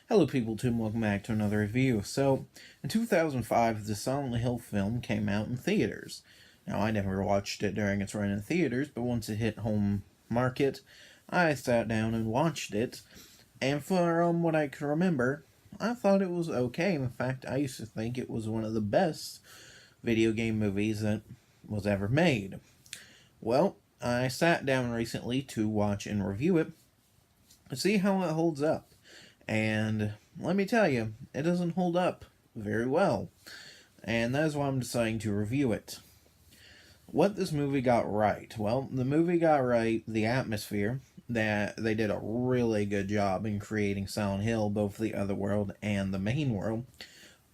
Hello people too, and welcome back to another review. So, in 2005, the Silent Hill film came out in theaters. Now, I never watched it during its run in theaters, but once it hit home market, I sat down and watched it. And from what I can remember, I thought it was okay. In fact, I used to think it was one of the best video game movies that was ever made. Well, I sat down recently to watch and review it to see how it holds up. And let me tell you, it doesn't hold up very well. And that is why I'm deciding to review it. What this movie got right? Well, the movie got right the atmosphere, that they did a really good job in creating Silent Hill, both the other world and the main world.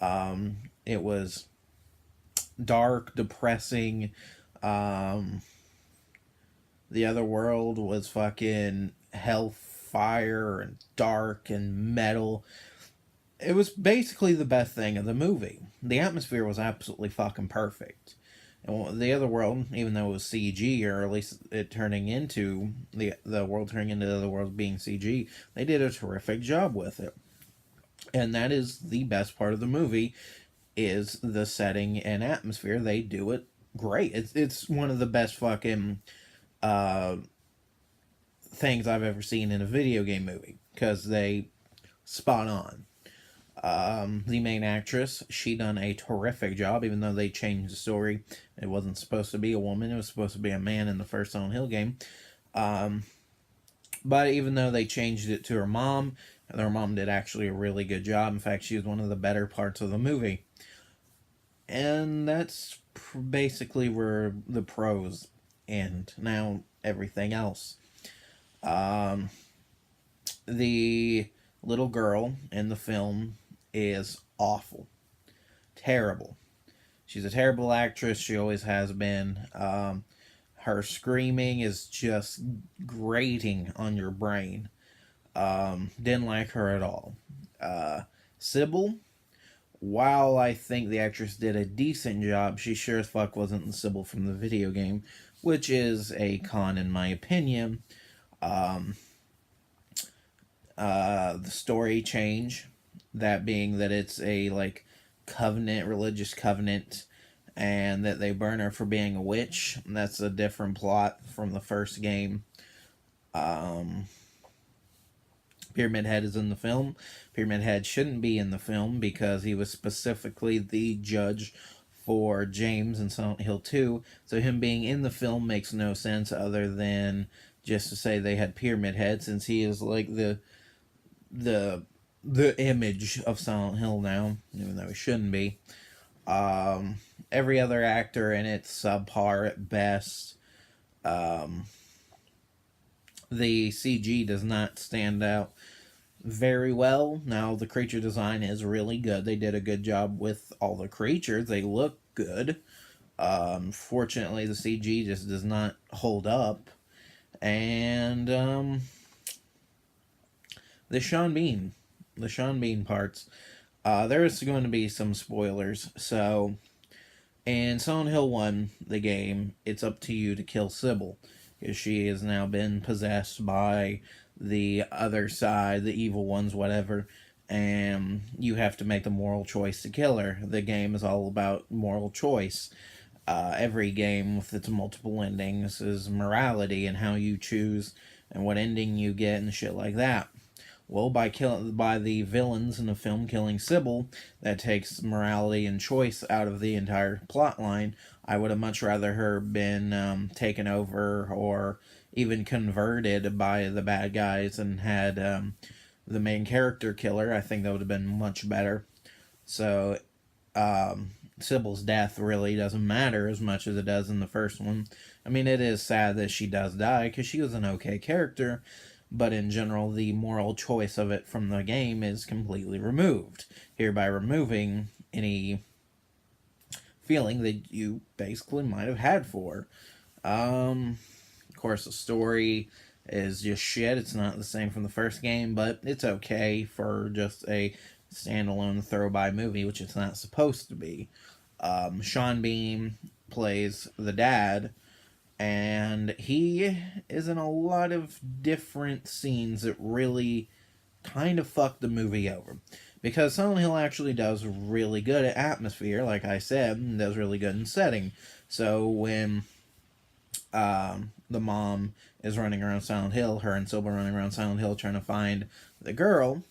It was dark, depressing. The other world was fucking hellfire and dark and metal. It was basically the best thing of the movie. The atmosphere was absolutely fucking perfect. And the other world, even though it was CG, or at least it turning into the world turning into the other world being CG, they did a terrific job with it. And that is the best part of the movie, is the setting and atmosphere. They do it great. It's one of the best fucking uh, things I've ever seen in a video game movie, because they spot on. The main actress, she done a terrific job, even though they changed the story. It wasn't supposed to be a woman, it was supposed to be a man in the first Silent Hill game. But even though they changed it to her mom did actually a really good job. In fact, she was one of the better parts of the movie. And that's basically where the pros end. Now, everything else. The little girl in the film is awful. Terrible. She's a terrible actress. She always has been. Her screaming is just grating on your brain. Didn't like her at all. Sybil, while I think the actress did a decent job, she sure as fuck wasn't the Sybil from the video game, which is a con in my opinion. The story change, that being that it's a religious covenant, and that they burn her for being a witch. That's a different plot from the first game. Pyramid Head is in the film. Pyramid Head shouldn't be in the film because he was specifically the judge for James in Silent Hill 2. So him being in the film makes no sense, other than just to say they had Pyramid Head, since he is like the image of Silent Hill now, even though he shouldn't be. Every other actor in it's subpar at best. The CG does not stand out very well. Now, the creature design is really good. They did a good job with all the creatures. They look good. Fortunately, the CG just does not hold up. And the Sean Bean parts. There is going to be some spoilers. So, in Silent Hill 1, the game, it's up to you to kill Sybil, because she has now been possessed by the other side, the evil ones, whatever, and you have to make the moral choice to kill her. The game is all about moral choice. Every game with its multiple endings is morality and how you choose and what ending you get and shit like that. Well, by the villains in the film killing Sybil, that takes morality and choice out of the entire plot line. I would have much rather her been taken over or even converted by the bad guys and had the main character killer. I think that would have been much better. So, Sybil's death really doesn't matter as much as it does in the first one. I mean, it is sad that she does die, because she was an okay character, but in general, the moral choice of it from the game is completely removed, hereby removing any feeling that you basically might have had for. Of course, the story is just shit. It's not the same from the first game, but it's okay for just a standalone throw-by movie, which it's not supposed to be. Sean Bean plays the dad, and he is in a lot of different scenes that really kind of fucked the movie over. Because Silent Hill actually does really good at atmosphere, like I said, and does really good in setting. So when the mom is running around Silent Hill, her and Silva running around Silent Hill trying to find the girl,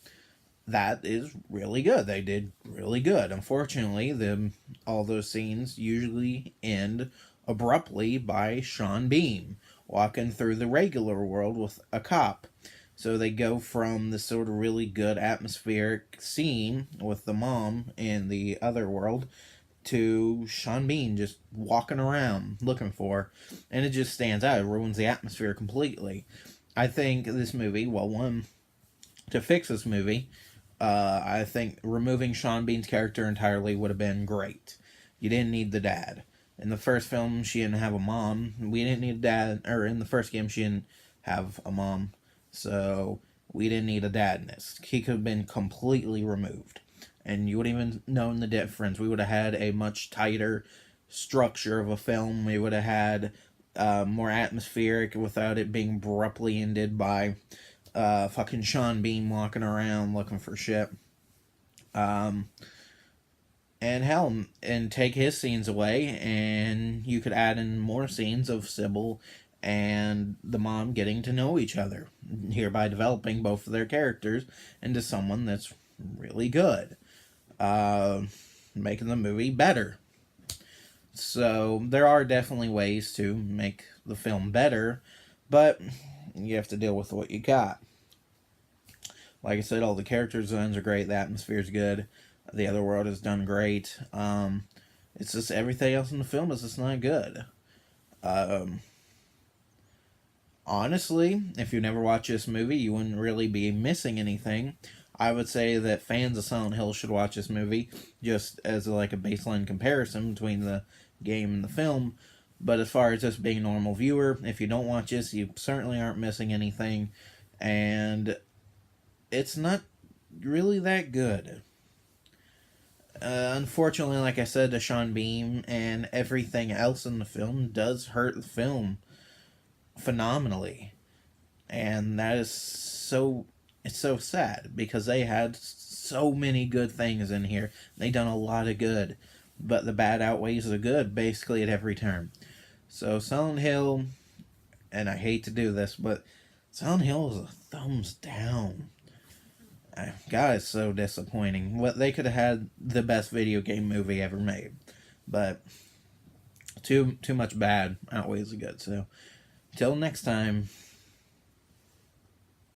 that is really good. They did really good. Unfortunately, all those scenes usually end abruptly by Sean Bean walking through the regular world with a cop. So they go from this sort of really good atmospheric scene with the mom in the other world to Sean Bean just walking around looking for her. And it just stands out. It ruins the atmosphere completely. I think this movie, well, one, to fix this movie, I think removing Sean Bean's character entirely would have been great. You didn't need the dad. In the first film, she didn't have a mom. We didn't need a dad. Or in the first game, she didn't have a mom. So we didn't need a dad in this. He could have been completely removed. And you wouldn't even known the difference. We would have had a much tighter structure of a film. We would have had more atmospheric without it being abruptly ended by fucking Sean Bean walking around looking for shit. And hell, and take his scenes away, and you could add in more scenes of Sybil and the mom getting to know each other, hereby developing both of their characters into someone that's really good, making the movie better. So there are definitely ways to make the film better, but you have to deal with what you got. Like I said, all the character designs are great, the atmosphere is good, the other world is done great. It's just everything else in the film is just not good. Honestly, if you never watch this movie, you wouldn't really be missing anything. I would say that fans of Silent Hill should watch this movie just as like a baseline comparison between the game and the film. But as far as just being a normal viewer, if you don't watch this, you certainly aren't missing anything. And it's not really that good. Unfortunately, like I said, the Sean Bean and everything else in the film does hurt the film phenomenally. And that is so... It's so sad because they had so many good things in here. They done a lot of good, but the bad outweighs the good basically at every turn. So Silent Hill, and I hate to do this, but Silent Hill is a thumbs down. God, it's so disappointing. What they could have had the best video game movie ever made, but too much bad outweighs the good. So till next time.